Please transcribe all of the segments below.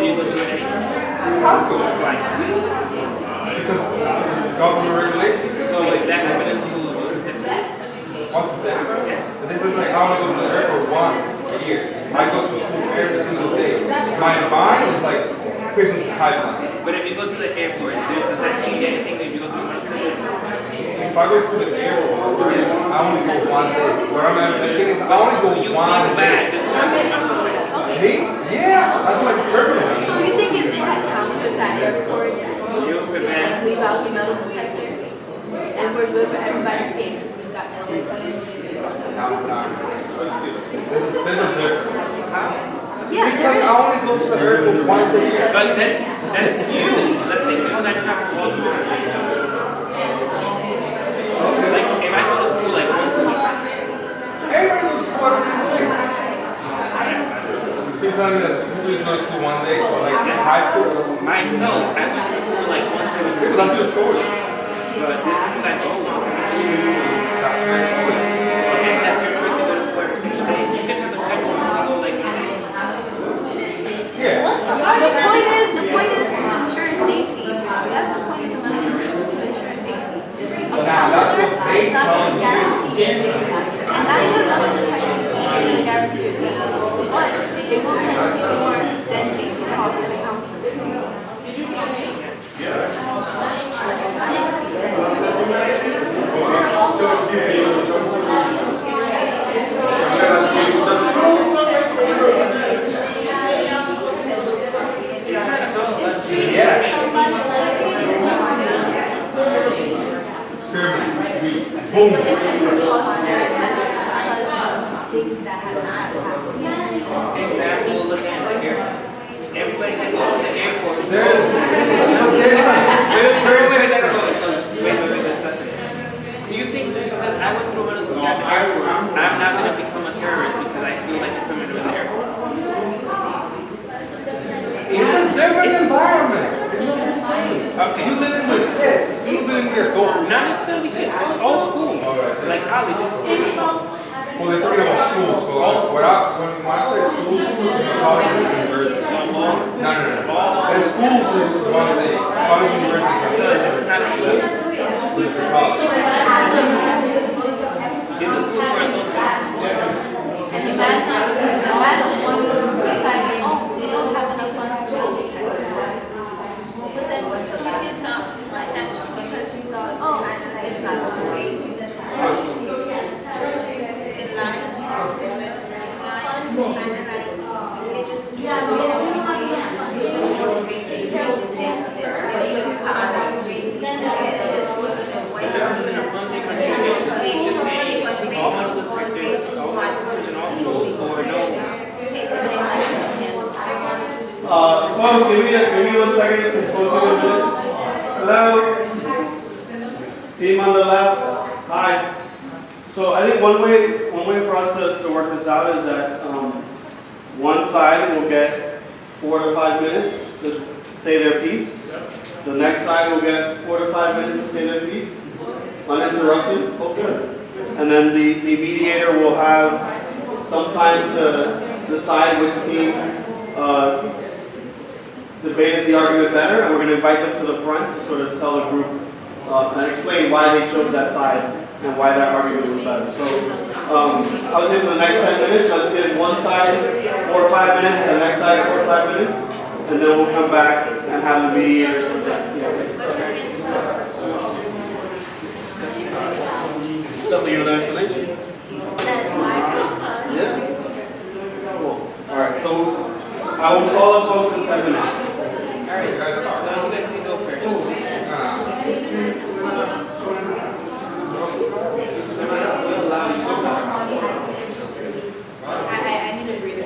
you go to it anyway? How to? Like, Because government regulations. so if that happened in school, what's the difference? What's the difference? The difference is like I only go to the airport once a year. I go to school every single day. My mind is like prison pipeline. But if you go to the airport, does that change anything if you go to one place? If I go to the airport, I only go one day. What I'm at, the thing is, I only go You one feel bad. day. This is what I'm Me? Yeah, I do like permanent. So you think if they had counters at airports, You they could prevent. leave out the metal detector, and we're good for everybody safe because we've got that. There's a difference. Yeah, Because there I is. only go to the airport once a year. But that's you. Let's say people that travel all the time. Like if I go to school like once a week. Everybody goes to school every single day. You're telling me that people just go to school one day, or like in high school? Myself, I went to school like once a week. Because I'm just short. But there's people that go once a week. That's your choice. And that's your choice to go to school every single day. You can have the schedule to go like today. Yeah. The point is to ensure safety. That's the point of the metal detector, to ensure safety. Now, that's what they It's not tell going to you. guarantee your safety. And not even metal detectors is going to guarantee your safety. But it will guarantee more than safety talks and accountability. Boom. Things that have not happened. Example, look at the airport. Everybody that goes to the airport. Everybody that goes. Wait. Do you think that because I went to one of the airport, I'm not going to become a terrorist because I feel like a criminal in the airport? It's a different environment. It's not the same. Okay. You living with kids. You living with adults. Not necessarily kids. It's all school. Like college. Well, they're talking about school. So when I say school, college and university. No. And school is one thing. College and university So it's not a school. is college. It's a school for adults. And imagine one deciding, oh, we don't have enough funds to build detectors. But then some kids decide that's because you thought, oh, it's not great. Folks, give me 1 second. It's close a little bit. Hello? Team on the left. Hi. So I think one way for us to work this out is that one side will get 4 to 5 minutes to say their piece. The next side will get 4 to 5 minutes to say their piece, uninterrupted. Oh, good. And then the mediator will have some time to decide which team debated the argument better, and we're going to invite them to the front to sort of tell the group and explain why they chose that side and why that argument was better. So I would say for the next 10 minutes, let's give one side 4 or 5 minutes, and the next side 4 or 5 minutes, and then we'll come back and have the mediators present. Something of an explanation? Yeah. Cool. All right. So I will call up folks in 10 minutes. All right, guys, you guys can go first. We'll allow you to go. I need a breather.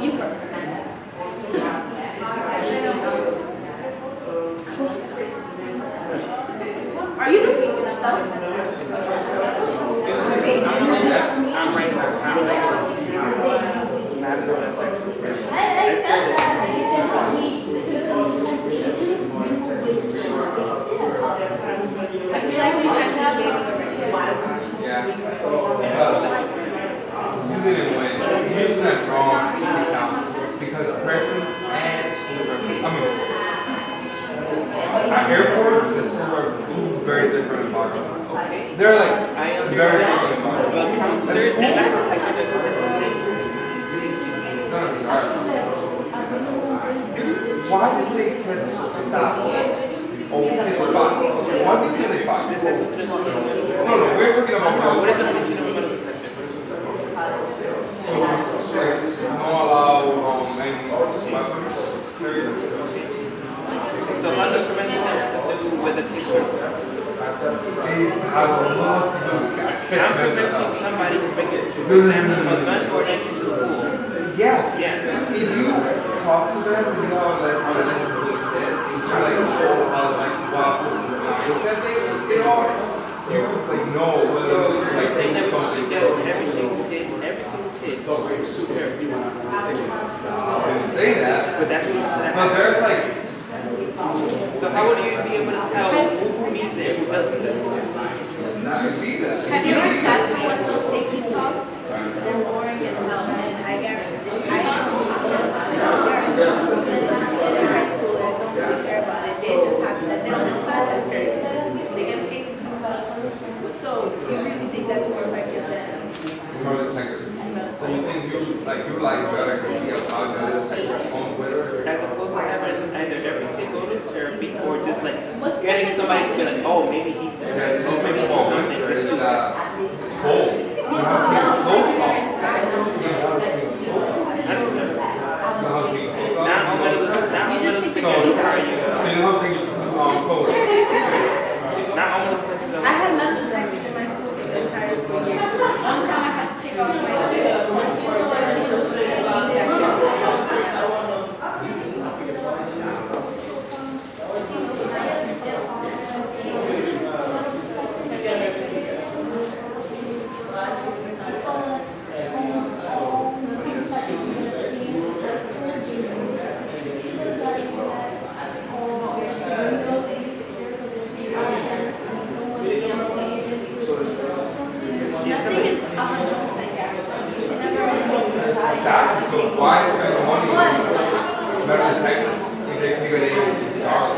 You first. Are you looking for stuff? I'm right now. Okay. They're like I very understand. environmental. But counselors, and that's like other different things. Why did they kids stop? Oh, kids fight. Why did they fight? This has something to do with mental health. No, we're talking about What is the girls. function of a mental defensive? So, like, no allow any weapons. So how does preventing that have to do with the kids' mental health? It has a lot to do with that. I'm preventing somebody from bringing a gun or knife into school. Yeah. Yeah. If you talk to them, you know, like, how they do this, kind of like show how like mindset they are. So you could like know whether So it's you're like saying that we should something. suggest every single kid, I didn't say that. but that's what So there's like, so how would you be able to tell who needs it and who doesn't? you see that. Have you ever sat through one of those safety talks? They're boring as hell, and I guarantee, I know there are some in high schoolers don't really care about it. They just have that they don't have class that period. They get a safety talk. So you really think that's more effective than? So you think you should like utilize better be about that on Twitter? As opposed to having either every kid go to therapy or just like getting somebody to be like, oh, maybe he, oh, maybe he's something. It's too Cold. You have to keep close off. Not all mental So, defensive are you. you know how to code. Not all mental defensive I had mental detectives in my school for the entire 4 years. One time I had to take off my Nothing is 100% guaranteed. It never is. That's so why spend the money on better detective if they figure they are.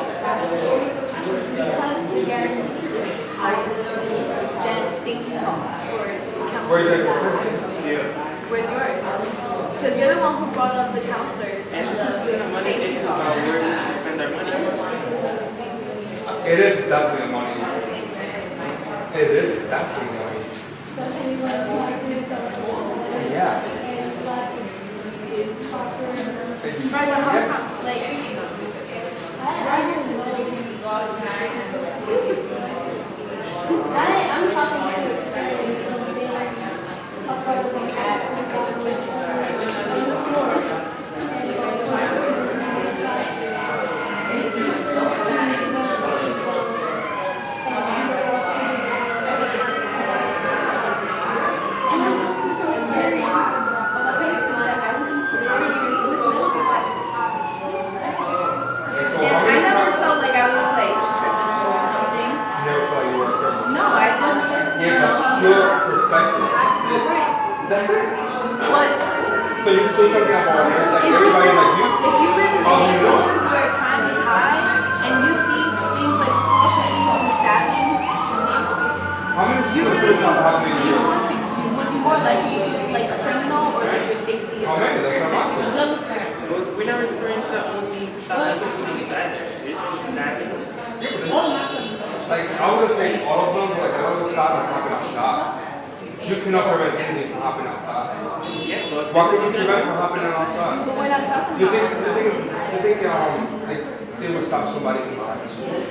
Because the guarantee is higher than safety talks or Where you counselors. guys Where's yours? Because you're the one who brought up the counselors. and this is the money issue about where we should spend our money. It is definitely money. It is definitely money. Yeah. Right, but how, like, I'm talking to So Yeah, how I many never times felt like I was like criminal or something. you never felt like you were a criminal? No, I just Yeah, that's your perspective. That's it. right. That's it. But So you're still talking about like everybody like you? if you live in How do you know? neighborhoods where crime is high and you see things like school shootings and stabbings, How many you schools really do have happening think here? you would be more likely to be like a criminal or just your safety. How many? That's what I'm asking. But we're not referring to only shootings either. It's stabbing. Yeah, but like I would say all of them, but like a lot of the stuff is happening outside. You cannot prevent anything from happening outside. Yeah, but Why can you prevent from happening outside? But we're not talking You about think like they would stop somebody inside the school?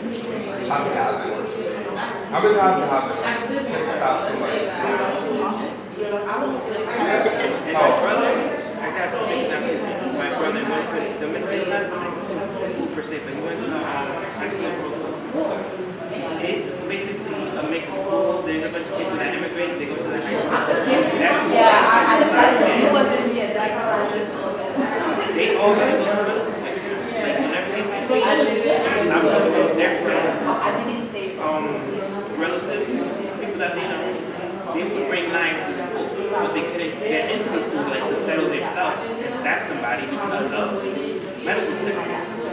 Has to happen. How many times has to happen? Like stop somebody. and my brother, I got an example. My brother went to domestic, not school per se, but he went to high school. It's basically a mixed school. There's a bunch of people that immigrate. They go to the high school. He wasn't here. That's how I just They all go to the middle school. Like whenever they I'm with their friends, I didn't say relatives, people that they know. They would bring knives to school, but they couldn't get into the school like to settle their stuff and stab somebody because of medical conditions.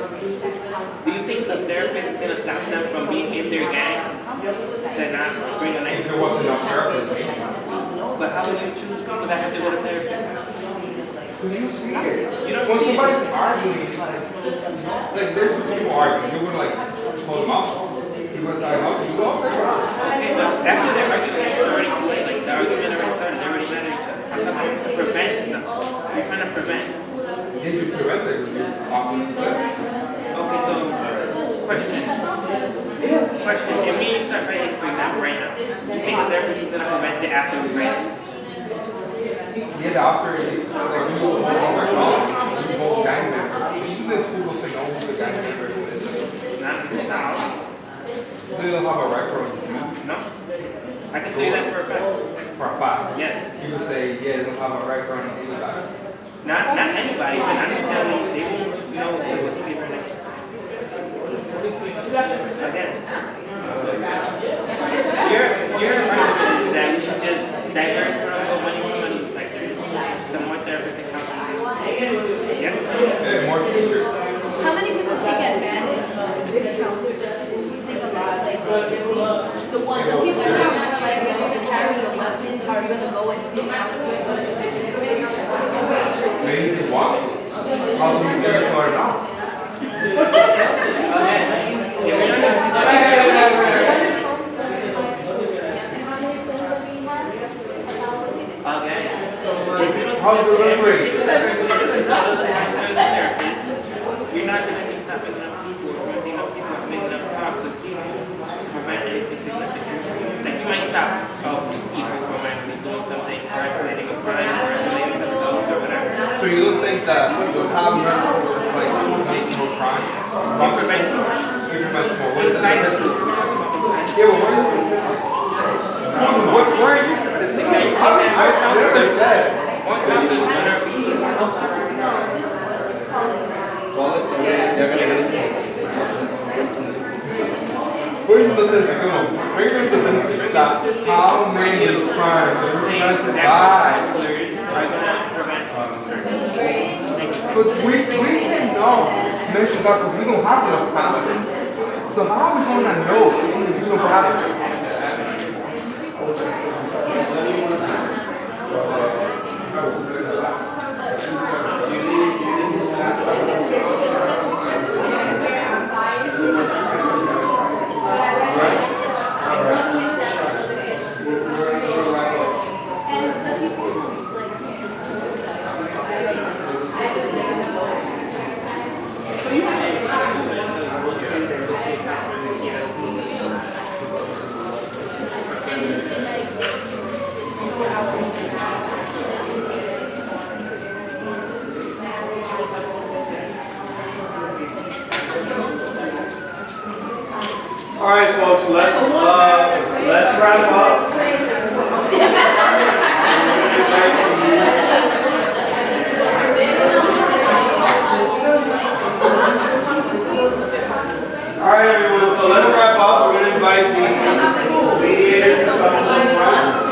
Do you think the therapist is gonna stop them from being in their gang to not bring a If negative. there wasn't enough therapists. But how would you choose people that have to go to therapy? You see it. You don't When see it. somebody's arguing, like there's people arguing, you would like pull them up. He was like, how do you go? Okay, but after their argument, it's already too late. Like the argument already started. They already mad at each other. I'm talking to prevent stuff. You're trying to prevent. Yeah, you prevent it with your opposite sex. Okay, so question. Question. If me and you start fighting, for example, right now, you think the therapist is gonna prevent it after we fight? Yeah, the after is like you go home like oh, you go gang members. Even in school will say no to the gang members. Not in the South. They don't have a record on you. No. I can tell you that for a fact. For a fact. Yes. You would say, yeah, they don't have a record on anybody. Not anybody, but not necessarily. They won't know specifically for next. Again. Your argument is that we should just divert from money to like the more therapeutic counseling. Yes. Yeah, more teachers. How many people take advantage of the counselors? Think about like the people who are not like able to carry a weapon are gonna go and see counselors. Maybe you walk. How do you get it started off? How's the delivery? You're not going to be stopping enough people or preventing enough people from making enough talks with people to prevent anything significant. Like you might stop people from actually doing something or escalating a crime or escalating themselves or whatever. So you don't think that the have members like make more crime? You prevent more. You prevent more. What is Inside the that? school, we're talking about inside. Yeah, but What are your statistics? Are you saying that more counselors on our feet? Where's the statistics? Where's the statistics that how many crimes are prevented by? Counselors are going to prevent. But we cannot mention that because we don't have enough counselors. So how are we going to know if we don't have it? All right, folks, let's wrap up. All right, everyone, so let's wrap up. We're going to invite the mediators to come to the front.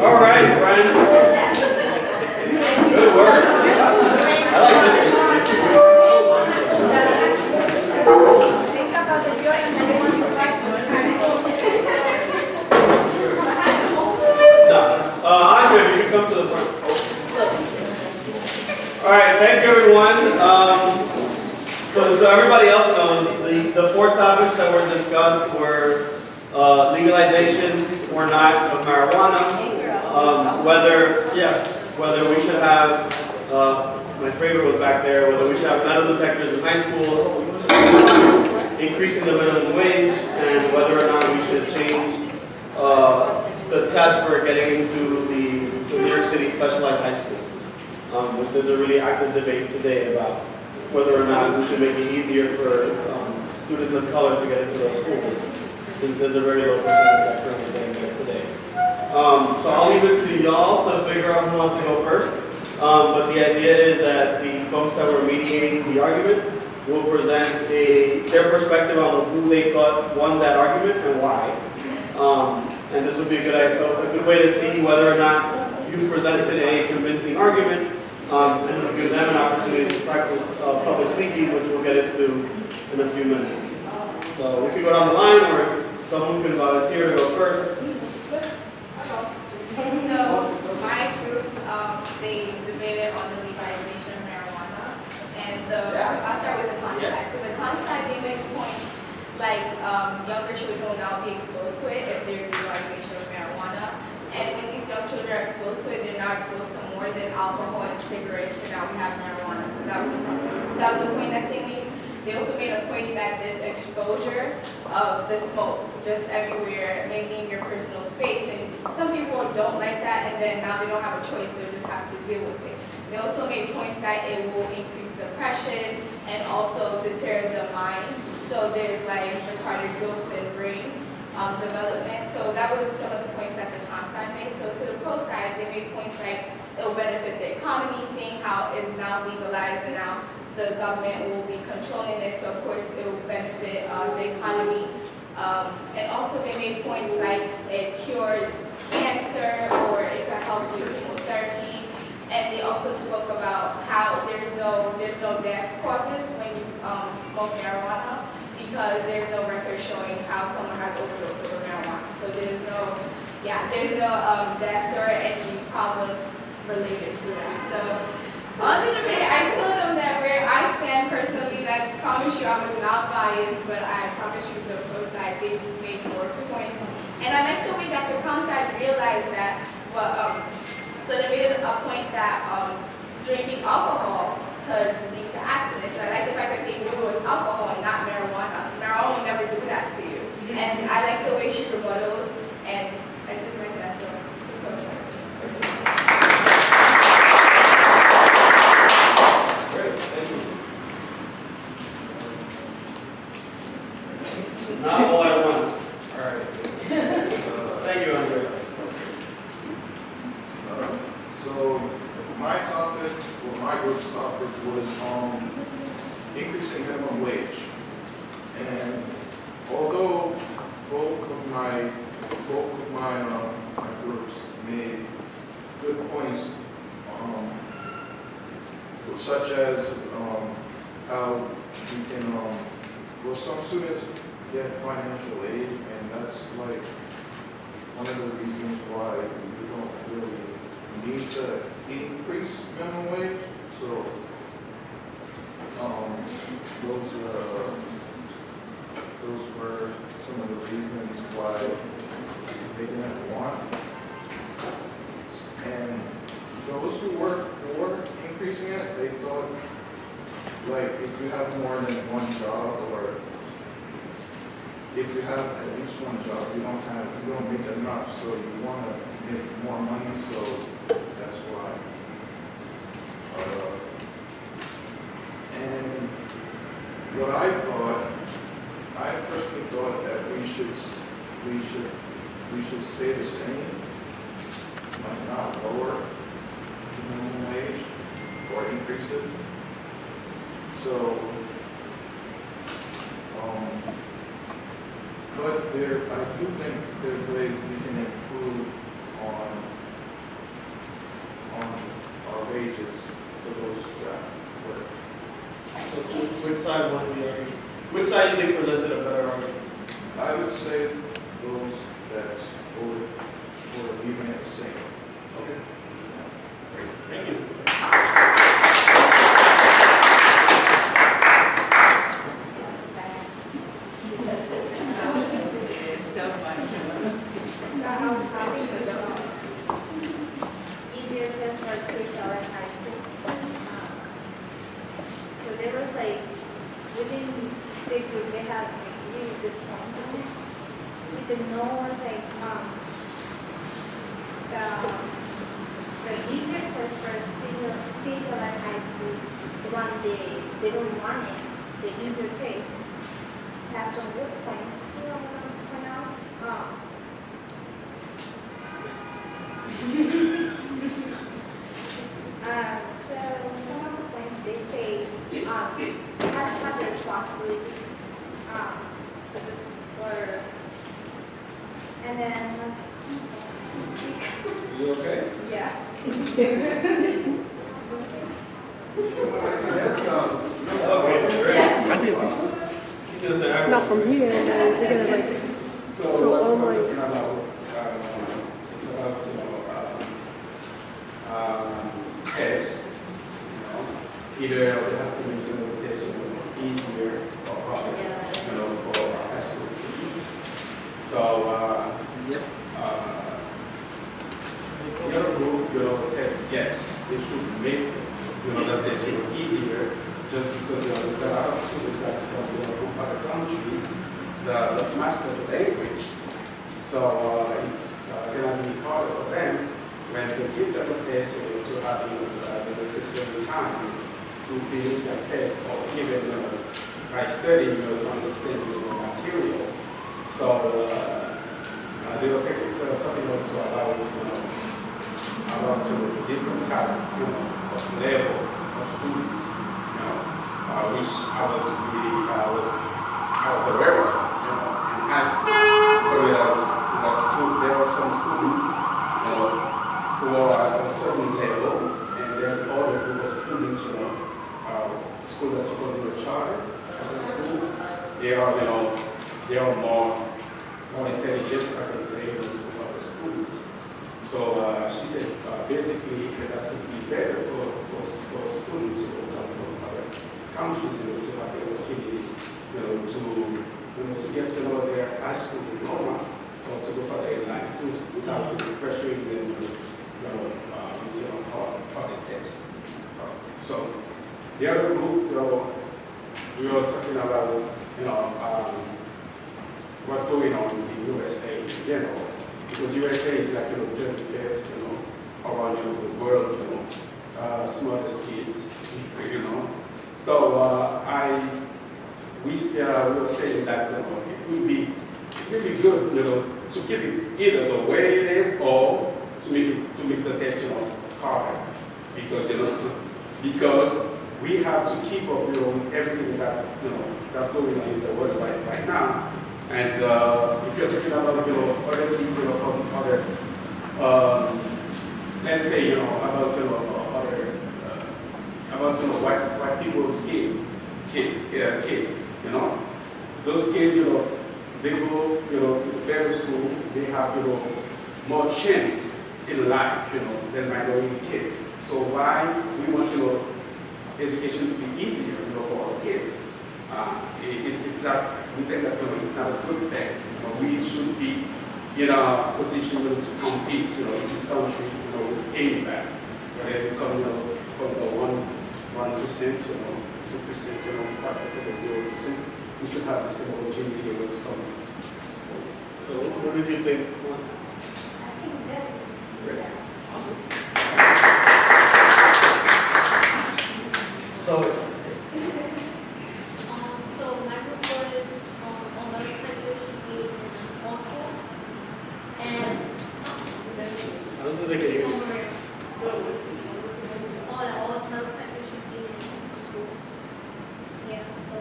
All right, friends. Good work. I like this. Andre, you can come to the front. All right, thank you, everyone. So everybody else knows, the four topics that were discussed were legalization or not of marijuana, whether we should have My favorite was back there, whether we should have metal detectors in high school, increasing the minimum wage, and whether or not we should change the test for getting into the New York City specialized high schools. Which there's a really active debate today about whether or not we should make it easier for students of color to get into those schools, since there's a very low percentage that currently getting there today. So I'll leave it to y'all to figure out who wants to go first. But the idea is that the folks that were mediating the argument will present their perspective on who they thought won that argument and why. And this would be a good way to see whether or not you presented a convincing argument, and it'll give them an opportunity to practice public speaking, which we'll get into in a few minutes. So we can go down the line, or someone can volunteer to go first. So my group, they debated on the legalization of marijuana, and I'll start with the con side. So the con side, they make points like younger children will now be exposed to it if there's legalization of marijuana, and when these young children are exposed to it, they're now exposed to more than alcohol and cigarettes, and now we have marijuana. So that was a problem. That was a point that they made. They also made a point that this exposure of the smoke just everywhere, maybe in your personal space, and some people don't like that, and then now they don't have a choice, they just have to deal with it. They also made points that it will increase depression and also deter the mind. So there's like retarded growth and brain development. So that was some of the points that the con side made. So to the pro side, they made points like it will benefit the economy, seeing how it's now legalized and now the government will be controlling it, so of course it will benefit the economy. And also they made points like it cures cancer or it can help with chemotherapy. And they also spoke about how there's no death causes when you smoke marijuana, because there's no record showing how someone has overdosed over marijuana. So there's no death or any problems related to that. So on the debate, I told them that where I stand personally, and I promise you I was not biased, but I promise you the pro side, they made more points. And I like the way that the con side realized that, so they made a point that drinking alcohol could lead to accidents. And I like the fact that they knew it was alcohol and not marijuana. Marijuana will never do that to you. And I like the way she rebutted, and I just like that, so the pro side. Not all at once. All right. Thank you, Andre. So my topic, or my group's topic, was increasing minimum wage. And although both of my groups made good points, such as how we can, well, some students get financial aid, and that's like one of the reasons why we don't really need to increase minimum wage. So those were some of the reasons why they didn't want. And those who were for increasing it, they thought, like, if you have more than one job, or if you have at least one job, you don't make enough, so you want to make more money, so that's why. And what I personally thought that we should stay the same, like not lower the minimum wage or increase it. So, but I do think there's ways we can improve on our wages for those that work. So which side won the argument? Which side do you think presented a better argument? I would say those that voted for leaving it the same. Okay. Thank you. Easier test for K-12 at high school. within the group, they have like really good points on it. With the no ones like, the easier test for specialized high school, the one they don't want it, the easier test, have some good points too, I want to point out. So some of the points they say, has to have the responsibility, for this, for, and then, You okay? yeah. Okay, great. I did. Just an acronym. Not from here, and then they're gonna like, So So what all we're my- talking about, it's about, tests, either they have to make the test easier or harder, for high school students. So, the other group, said yes, they should make, that test, easier, just because, there are a lot of students that come, from other countries that master the language. So it's going to be harder for them when they give them a test to have the necessary time to finish that test or even by studying to understand the material. So they were talking also about the different type of level of students, which I was aware of, in high school. So there are some students, who are at a certain level, and there's other group of students, school that you go to a charter, other school, they are more intelligent, I can say, than other students. So she said, basically, that would be better for students who come from other countries, to have the opportunity, to get to know their high school diploma or to go for their lines too, without pressuring them to, hard test. So the other group, we were talking about, what's going on in the USA in general, because USA is like, 35th, around the world, smartest kids, So we were saying that it would be good, to keep it either the way it is or to make the test, harder, because we have to keep up, everything that that's going on in the world right now. And if you're talking about other things, from other, let's say about white people's kids, those kids, they go to better school, they have more chance in life, than minority kids. So why we want education to be easier, for our kids? It's not, we think that it's not a good thing. We should be in a position to compete, in this country, with anybody. Whether you come, from the 1%, 2%, 5% or 0%, we should have the same opportunity to compete. So what did you think? I think that, So it's, So my group was on the language in all schools, and I don't think they can hear you. all language should be in schools. Yeah, so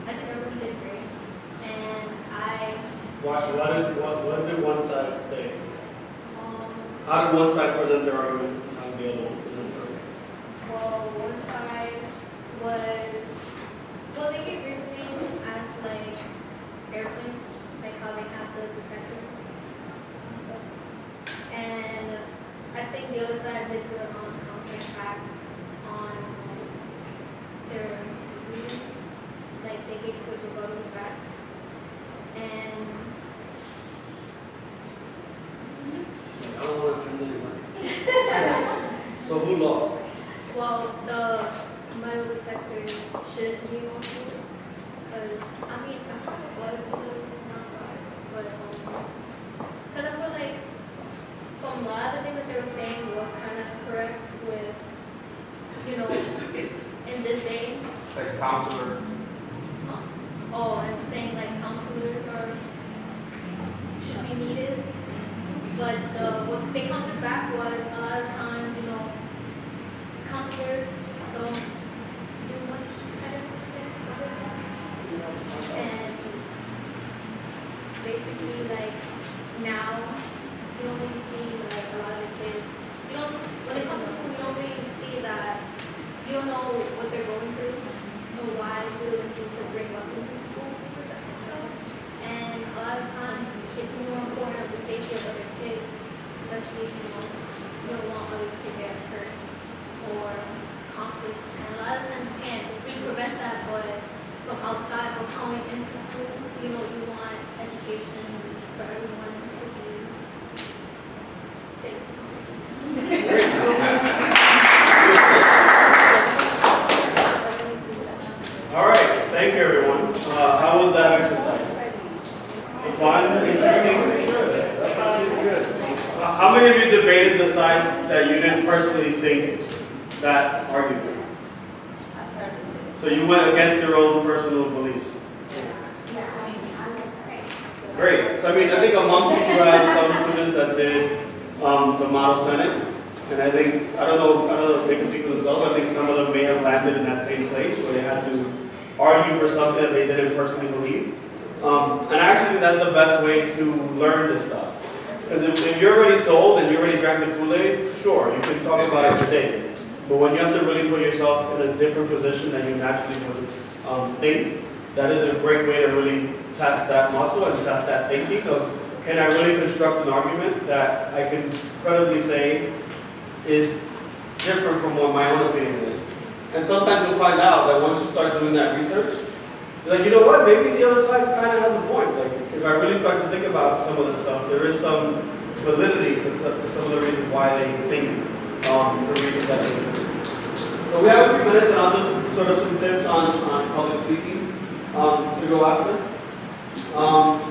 I think everyone did great, and Watch, what did one side say? um, How did one side present their argument, how did the other one present their argument? well, one side was, well, they get reasoning as like airplanes, like how they have the detectors and stuff. And I think the other side did good on counterattack on their reasons, like they gave good rebuttal back. And I don't want to offend anyone. So who lost? well, the metal detectors shouldn't be on schools. because, I mean, I thought it was a little not biased, but, because I feel like from a lot of the things that they were saying were kind of correct with, you know, in this day. Like a counselor. Oh, and saying like counselors should be needed. But what they countered back was a lot of times, you know, counselors don't do much, I guess you could say, of their job. And basically, like, now, you don't really see, like, a lot of the kids, you know, when they come to school, you don't really see that, you don't know what they're going through, or why they really need to bring weapons in school to protect themselves. And a lot of times, it's more important of the safety of other kids, especially if you don't want others to get hurt or conflicts. And a lot of times you can't. If we prevent that, but from outside or coming into school, you know, you want education for everyone to be safe. All right, thank you, everyone. How was that exercise? Fun, intriguing? Good. That sounds really good. How many of you debated the sides that you didn't personally think that argument? So you went against your own personal beliefs. Great. So I mean, I think amongst you have some students that did the model Senate, and I think I don't know if they can speak for themselves. I think some of them may have landed in that same place where they had to argue for something that they didn't personally believe. And I actually think that's the best way to learn this stuff. Because if you're already sold and you already drank the Kool-Aid, sure, you can talk about it for days. But when you have to really put yourself in a different position than you naturally would think, that is a great way to really test that muscle and test that thinking of, can I really construct an argument that I can credibly say is different from what my own opinion is. And sometimes you'll find out that once you start doing that research, you're like, you know what, maybe the other side kind of has a point. Like, if I really start to think about some of this stuff, there is some validity to some of the reasons why they think the reasons that they do. So we have a few minutes, and I'll just sort of some tips on public speaking to go after.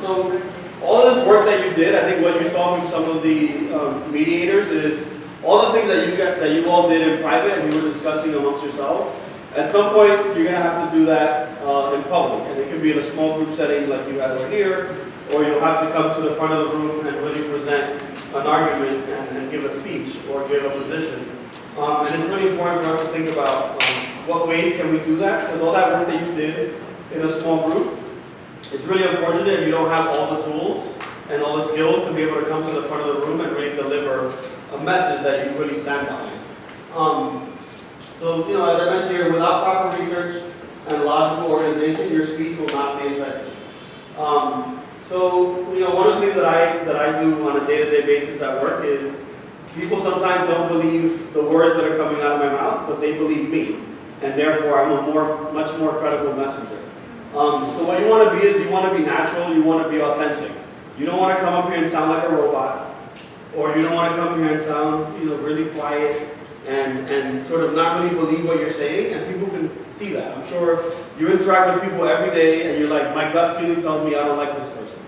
So all of this work that you did, I think what you saw from some of the mediators is all the things that you all did in private and you were discussing amongst yourselves. At some point, you're going to have to do that in public, and it can be in a small group setting like you had over here, or you'll have to come to the front of the room and really present an argument and give a speech or give a position. And it's really important for us to think about what ways can we do that, because all that work that you did in a small group, it's really unfortunate if you don't have all the tools and all the skills to be able to come to the front of the room and really deliver a message that you really stand behind. So, you know, as I mentioned here, without proper research and logical organization, your speech will not be effective. So, you know, one of the things that I do on a day-to-day basis at work is people sometimes don't believe the words that are coming out of my mouth, but they believe me, and therefore I'm a much more credible messenger. So what you want to be is you want to be natural, you want to be authentic. You don't want to come up here and sound like a robot, or you don't want to come here and sound, you know, really quiet and sort of not really believe what you're saying, and people can see that. I'm sure you interact with people every day and you're like, my gut feeling tells me I don't like this person,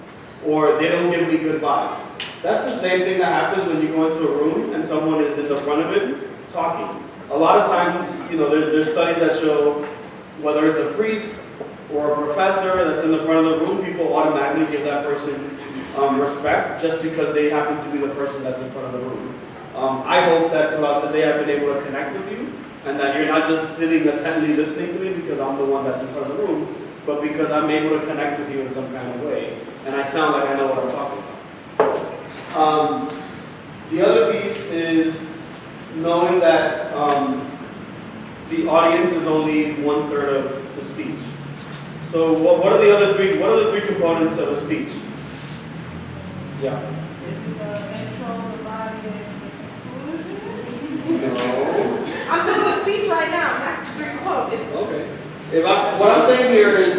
or they don't give me good vibes. That's the same thing that happens when you go into a room and someone is in the front of it talking. A lot of times, you know, there's studies that show whether it's a priest or a professor that's in the front of the room, people automatically give that person respect just because they happen to be the person that's in front of the room. I hope that throughout today I've been able to connect with you, and that you're not just sitting attentively listening to me because I'm the one that's in front of the room, but because I'm able to connect with you in some kind of way, and I sound like I know what I'm talking about. The other piece is knowing that the audience is only 1/3 of the speech. So what are the other three? What are the three components of a speech? Yeah. Is it the intro, the body, No. I'm doing a speech right now. That's the three quotes. Okay. What I'm saying here is,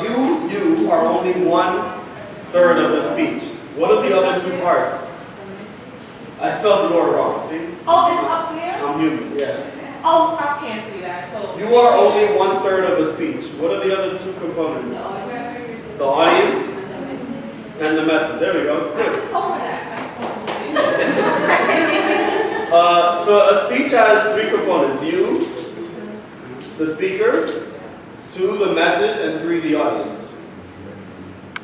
you are only 1/3 of the speech. What are the other two parts? I spelled your wrong. See? Oh, it's up there? I'm human. Yeah. Oh, I can't see that. So You are only 1/3 of a speech. What are the other two components? The audience and the message. There we go. I Good. just told her that. So a speech has three components. You, the speaker, two, the message, and three, the audience.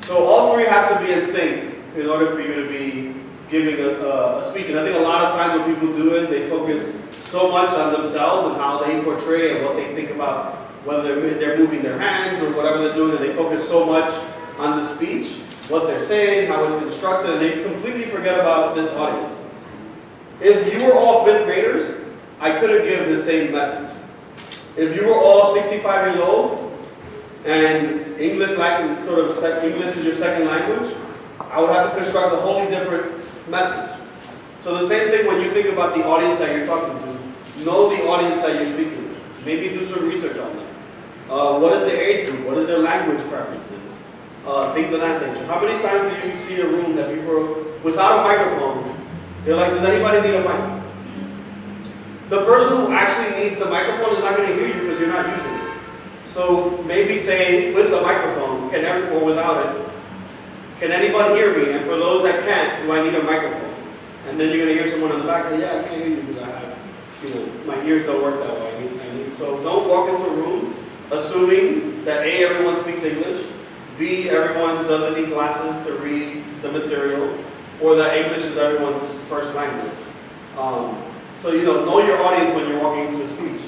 So all three have to be in sync in order for you to be giving a speech. And I think a lot of times what people do is they focus so much on themselves and how they portray and what they think about, whether they're moving their hands or whatever they're doing, and they focus so much on the speech, what they're saying, how it's constructed, and they completely forget about this audience. If you were all fifth graders, I could have given the same message. If you were all 65 years old and English language, English is your second language, I would have to construct a wholly different message. So the same thing when you think about the audience that you're talking to, know the audience that you're speaking with. Maybe do some research on them. What is their age group? What is their language preferences? Things of that nature. How many times do you see a room that people are, without a microphone, they're like, does anybody need a mic? The person who actually needs the microphone is not going to hear you because you're not using it. So maybe say with a microphone, or without it, can anybody hear me? And for those that can't, do I need a microphone? And then you're going to hear someone in the back say, yeah, I can't hear you because I have, my ears don't work that way. So don't walk into a room assuming that A, everyone speaks English, B, everyone doesn't need glasses to read the material, or that English is everyone's first language. So know your audience when you're walking into a speech,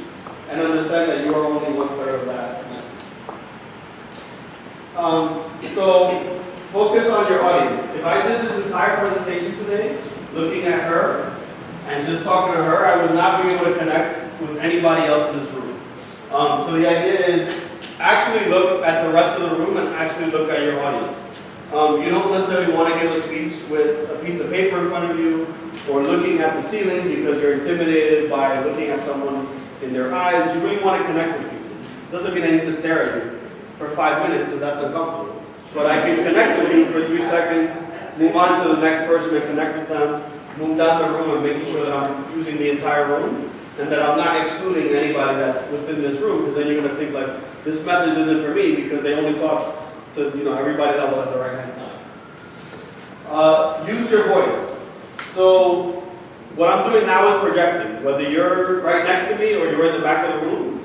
and understand that you are only 1/3 of that message. So focus on your audience. If I did this entire presentation today, looking at her and just talking to her, I would not be able to connect with anybody else in this room. So the idea is actually look at the rest of the room and actually look at your audience. You don't necessarily want to give a speech with a piece of paper in front of you or looking at the ceiling because you're intimidated by looking at someone in their eyes. You really want to connect with people. Doesn't mean I need to stare at you for 5 minutes because that's uncomfortable. But I can connect with you for 3 seconds, move on to the next person and connect with them, move down the room and making sure that I'm using the entire room and that I'm not excluding anybody that's within this room, because then you're going to think like, this message isn't for me because they only talk to everybody that was at the right hand side. Use your voice. So what I'm doing now is projecting. Whether you're right next to me or you're in the back of the room,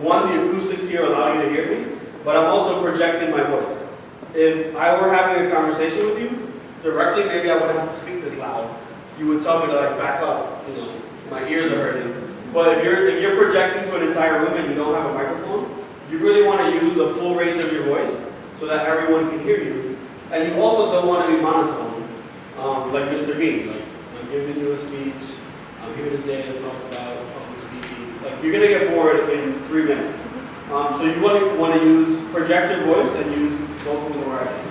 one, the acoustics here allow you to hear me, but I'm also projecting my voice. If I were having a conversation with you directly, maybe I wouldn't have to speak this loud. You would tell me to like back up. My ears are hurting. But if you're projecting to an entire room and you don't have a microphone, you really want to use the full range of your voice so that everyone can hear you. And you also don't want to be monotone, like Mr. Bean. Like, I'm giving you a speech, I'm here today to talk about public speaking. Like, you're going to get bored in 3 minutes. So you want to use project your voice and use vocal variety.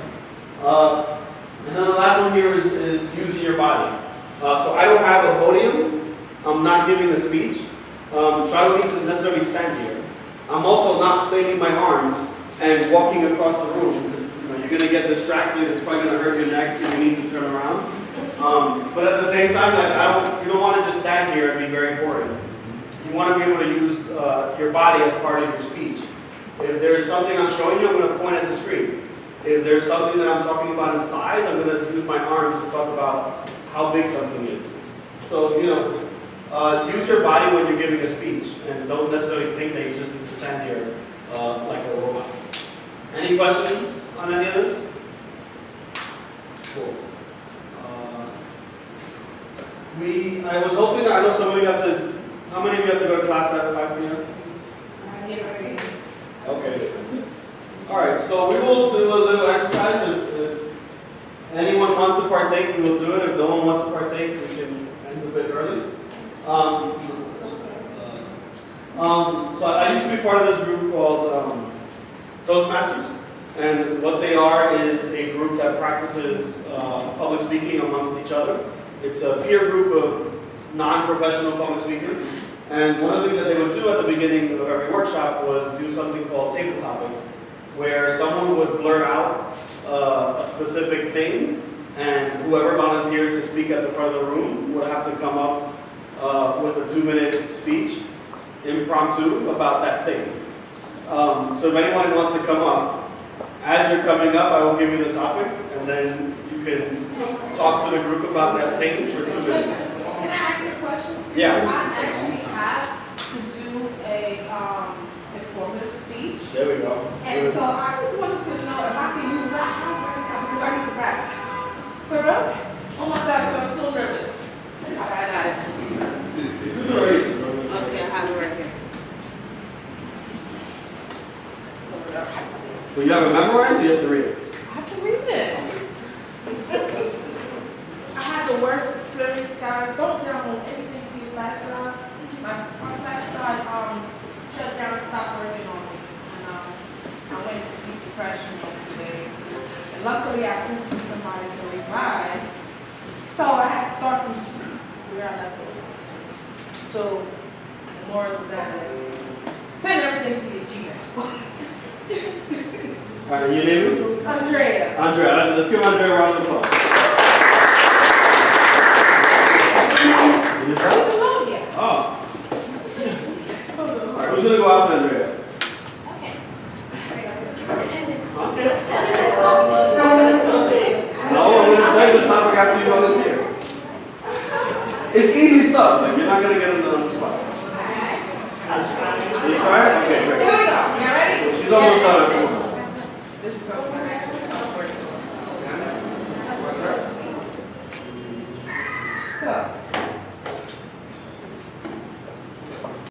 And then the last one here is using your body. So I don't have a podium. I'm not giving a speech. So I don't need to necessarily stand here. I'm also not flailing my arms and walking across the room. You're going to get distracted. It's probably going to hurt your neck if you need to turn around. But at the same time, you don't want to just stand here and be very boring. You want to be able to use your body as part of your speech. If there's something I'm showing you, I'm going to point at the screen. If there's something that I'm talking about in size, I'm going to use my arms to talk about how big something is. So, use your body when you're giving a speech, and don't necessarily think that you just need to stand here like a robot. Any questions on any of this? Cool. I was hoping, I know some of you have to, how many of you have to go to class at 5 p.m.? Okay. All right, so we will do a little exercise. If anyone wants to partake, we will do it. If no one wants to partake, we can end a bit early. So I used to be part of this group called Toastmasters, and what they are is a group that practices public speaking amongst each other. It's a peer group of non-professional public speakers, and one of the things that they would do at the beginning of every workshop was do something called table topics, where someone would blurt out a specific thing, and whoever volunteered to speak at the front of the room would have to come up with a 2-minute speech, impromptu, about that thing. So if anyone wants to come up, as you're coming up, I will give you the topic, and then you can talk to the group about that thing for 2 minutes. Can I ask a question? Yeah. I actually have to do a, informative speech. There we go. And so I just wanted to know if I can use that because I need to practice. For real? Oh my God, I'm so nervous. All right, I got it. Okay, I have it right here. Well, you have it memorized, or you have to read it? I have to read it. I had the worst experience, guys. Don't download anything to your flash drive. My flash drive shut down and stopped working on me. And I went into deep depression yesterday. And luckily I sent it to somebody to revise. So I had to start from where I left off. So the moral of that is send everything to your Gmail. All right, your name is? Andrea. Andrea. Let's give Andrea a round of applause. You just read it? Oh, yeah. Oh. All right, who's gonna go after Andrea? Okay. No, I'm gonna tell you the topic after you volunteer. It's easy stuff. Like you're not gonna get it on the spot. You try it? Okay, Here great. we go. You ready? She's almost done. Come on. This is something I actually thought worked. So,